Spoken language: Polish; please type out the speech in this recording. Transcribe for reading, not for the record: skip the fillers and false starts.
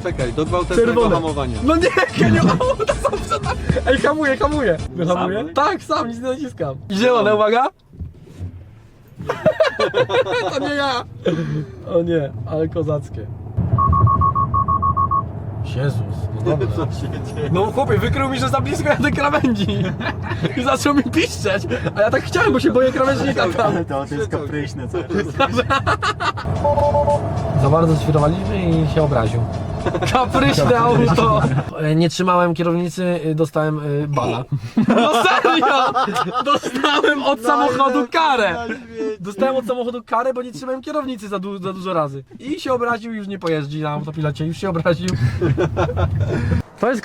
Czekaj, do gwałtownego hamowania. No nie, nie, auta są przed nami. Ej, hamuję. Wyhamuję? Tak, sam, nic nie naciskam. Zielone, uwaga. To nie ja. O nie, ale kozackie. Jezus, no dobra. Co się dzieje? No chłopie, wykrył mi, że za blisko jadę krawędzi. I zaczął mi piszczeć. A ja tak chciałem, bo się boję krawężnika tam. To jest kapryśne, co? Za bardzo świrowaliśmy i się obraził. Kapryśne auto! Nie trzymałem kierownicy, dostałem bana. No serio! Dostałem od samochodu karę! Dostałem od samochodu karę, bo nie trzymałem kierownicy za dużo razy. I się obraził, już nie pojeździ na autopilocie, już się obraził. To jest